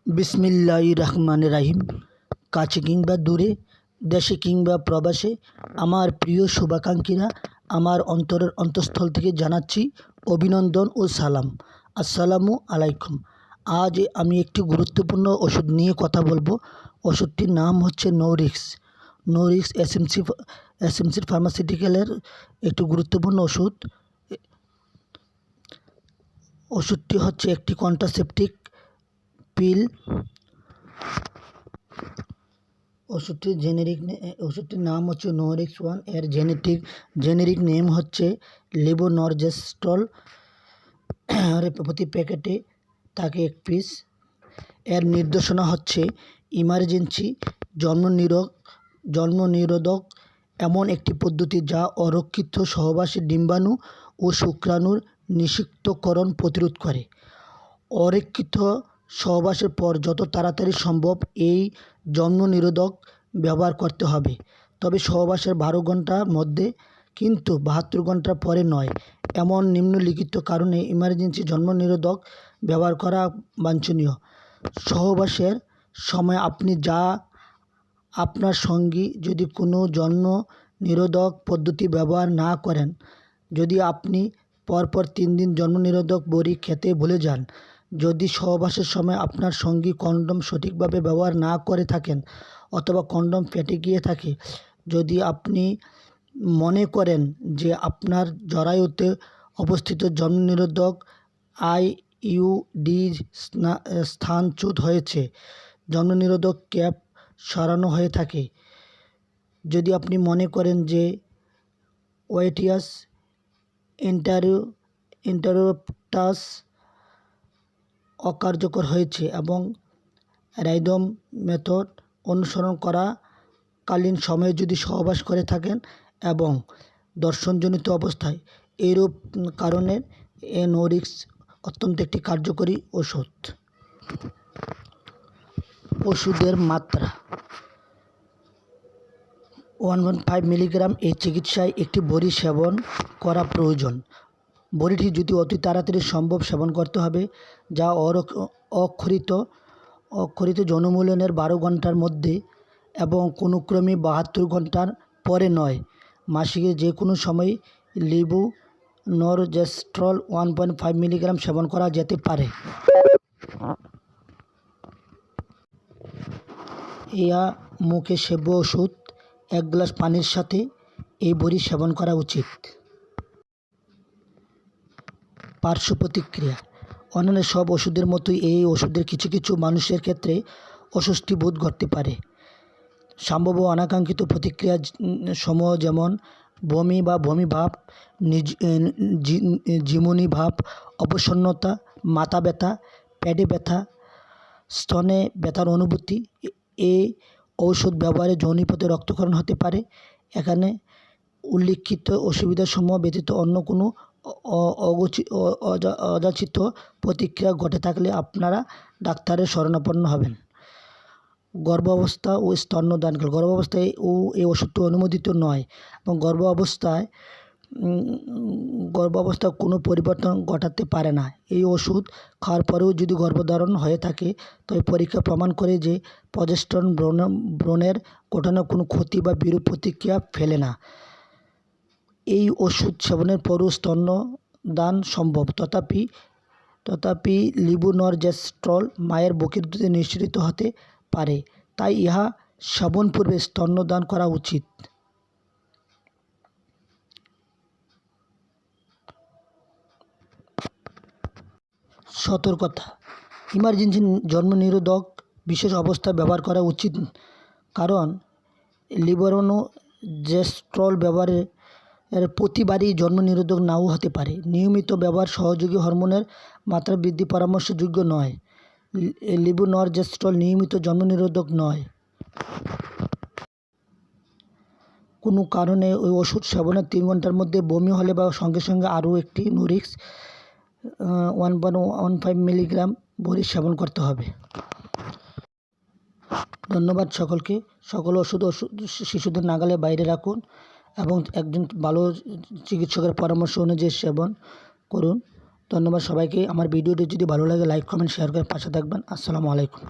বিসমিল্লাহির রহমানির রহিম। কাছে কিংবা দূরে, দেশে কিংবা প্রবাসে আমার প্রিয় শুভাকাঙ্ক্ষীরা, আমার অন্তরের অন্তঃস্থল থেকে জানাচ্ছি অভিনন্দন ও সালাম। আসসালামু আলাইকুম। আজ আমি একটি গুরুত্বপূর্ণ ওষুধ নিয়ে কথা বলবো। ওষুধটির নাম হচ্ছে নোরিক্স। নোরিক্স এসএমসি ফার্মাসিউটিক্যালের একটি গুরুত্বপূর্ণ ওষুধ। ওষুধটি হচ্ছে একটি কন্ট্রাসেপটিক পিল। ওষুধটির নাম হচ্ছে নোরিক্স 1। এর জেনেরিক নেম হচ্ছে লেভোনরজেস্ট্রল। প্রতি প্যাকেটে থাকে 1 পিস। এর নির্দেশনা হচ্ছে ইমার্জেন্সি জন্মনিরোধক এমন একটি পদ্ধতি যা অরক্ষিত সহবাসী ডিম্বাণু ও শুক্রাণুর নিষিক্তকরণ প্রতিরোধ করে। অরক্ষিত সহবাসের পর যত তাড়াতাড়ি সম্ভব এই জন্মনিরোধক ব্যবহার করতে হবে, তবে সহবাসের 12 ঘন্টার মধ্যে, কিন্তু 72 ঘন্টার পরে নয়। এমন নিম্নলিখিত কারণে ইমার্জেন্সি জন্মনিরোধক ব্যবহার করা বাঞ্ছনীয়। সহবাসের সময় আপনার সঙ্গী যদি কোনো জন্ম নিরোধক পদ্ধতি ব্যবহার না করেন, যদি আপনি পরপর 3 দিন জন্মনিরোধক বড়ি খেতে ভুলে যান, যদি সহবাসের সময় আপনার সঙ্গী কন্ডোম সঠিকভাবে ব্যবহার না করে থাকেন অথবা কন্ডোম ফেটে গিয়ে থাকে, যদি আপনি মনে করেন যে আপনার জরায়ুতে অবস্থিত জন্মনিরোধক আইইউডি স্থানচ্যুত হয়েছে, জন্মনিরোধক ক্যাপ সরানো হয়ে থাকে, যদি আপনি মনে করেন যে ওয়েটিয়াস ইন্টারপ্টাস অকার্যকর হয়েছে এবং রাইদম মেথড অনুসরণ করাকালীন সময়ে যদি সহবাস করে থাকেন এবং দর্শনজনিত অবস্থায়, এইরূপ কারণে নোরিক্স অত্যন্ত একটি কার্যকরী ওষুধ। ওষুধের মাত্রা 1.5 মিলিগ্রাম। এই চিকিৎসায় একটি বড়ি সেবন করা প্রয়োজন। বড়িটি যদি অতি তাড়াতাড়ি সম্ভব সেবন করতে হবে, যা অক্ষরিত যৌনমিলনের 12 ঘন্টার মধ্যে এবং কোনোক্রমে 72 ঘন্টার পরে নয়। মাসিকে যে কোনো সময় লেভোনরজেস্ট্রল 1.5 মিলিগ্রাম সেবন করা যেতে পারে। ইয়া মুখে সেব্য ওষুধ। 1 গ্লাস পানির সাথে এই বড়ি সেবন করা উচিত। পার্শ্ব প্রতিক্রিয়া। অন্যান্য সব ওষুধের মতোই এই ওষুধের কিছু মানুষের ক্ষেত্রে অস্বস্তি বোধ করতে পারে। সম্ভাব্য অনাকাঙ্ক্ষিত প্রতিক্রিয়া সমূহ যেমন বমি বা বমি ভাব, ঝিমুনি ভাব, অবসন্নতা, মাথা ব্যথা, পেটে ব্যথা, স্তনে ব্যথার অনুভূতি। এই ঔষধ ব্যবহারে যৌনিপথে রক্তক্ষরণ হতে পারে। এখানে উল্লিখিত অসুবিধাসমূহ ব্যতীত অন্য কোনো অযাচিত প্রতিক্রিয়া ঘটে থাকলে আপনারা ডাক্তারের শরণাপন্ন হবেন। গর্ভাবস্থা ও স্তন্যদানকাল। গর্ভাবস্থায় এই ওষুধটি অনুমোদিত নয় এবং গর্ভাবস্থা কোনো পরিবর্তন ঘটাতে পারে না। এই ওষুধ খাওয়ার পরেও যদি গর্ভধারণ হয়ে থাকে, তবে পরীক্ষা প্রমাণ করে যে প্রজেস্টেরন ব্রণের গঠনে কোনো ক্ষতি বা বিরূপ প্রতিক্রিয়া ফেলে না। এই ওষুধ সেবনের পরও স্তন্যদান সম্ভব। তথাপি লেভোনরজেস্ট্রল মায়ের বুকের দুধে নিঃসরিত হতে পারে, তাই ইহা সেবন পূর্বে স্তন্যদান করা উচিত। সতর্কতা। ইমার্জেন্সি জন্মনিরোধক বিশেষ অবস্থায় ব্যবহার করা উচিত, কারণ লেভোনরজেস্ট্রল ব্যবহারের প্রতিবারই জন্মনিরোধক নাও হতে পারে। নিয়মিত ব্যবহার সহযোগী হরমোনের মাত্রা বৃদ্ধি পরামর্শযোগ্য নয়। লেভোনরজেস্ট্রল নিয়মিত জন্মনিরোধক নয়। কোনো কারণে ওই ওষুধ সেবনের 3 ঘন্টার মধ্যে বমি হলে বা সঙ্গে সঙ্গে আরও একটি নোরিক্স 1.15 মিলিগ্রাম বড়ি সেবন করতে হবে। ধন্যবাদ সকলকে। সকল ওষুধ শিশুদের নাগালে বাইরে রাখুন এবং একজন ভালো চিকিৎসকের পরামর্শ অনুযায়ী সেবন করুন। ধন্যবাদ সবাইকে। আমার ভিডিওটি যদি ভালো লাগে লাইক কমেন্ট শেয়ার করে পাশে থাকবেন। আসসালামু আলাইকুম।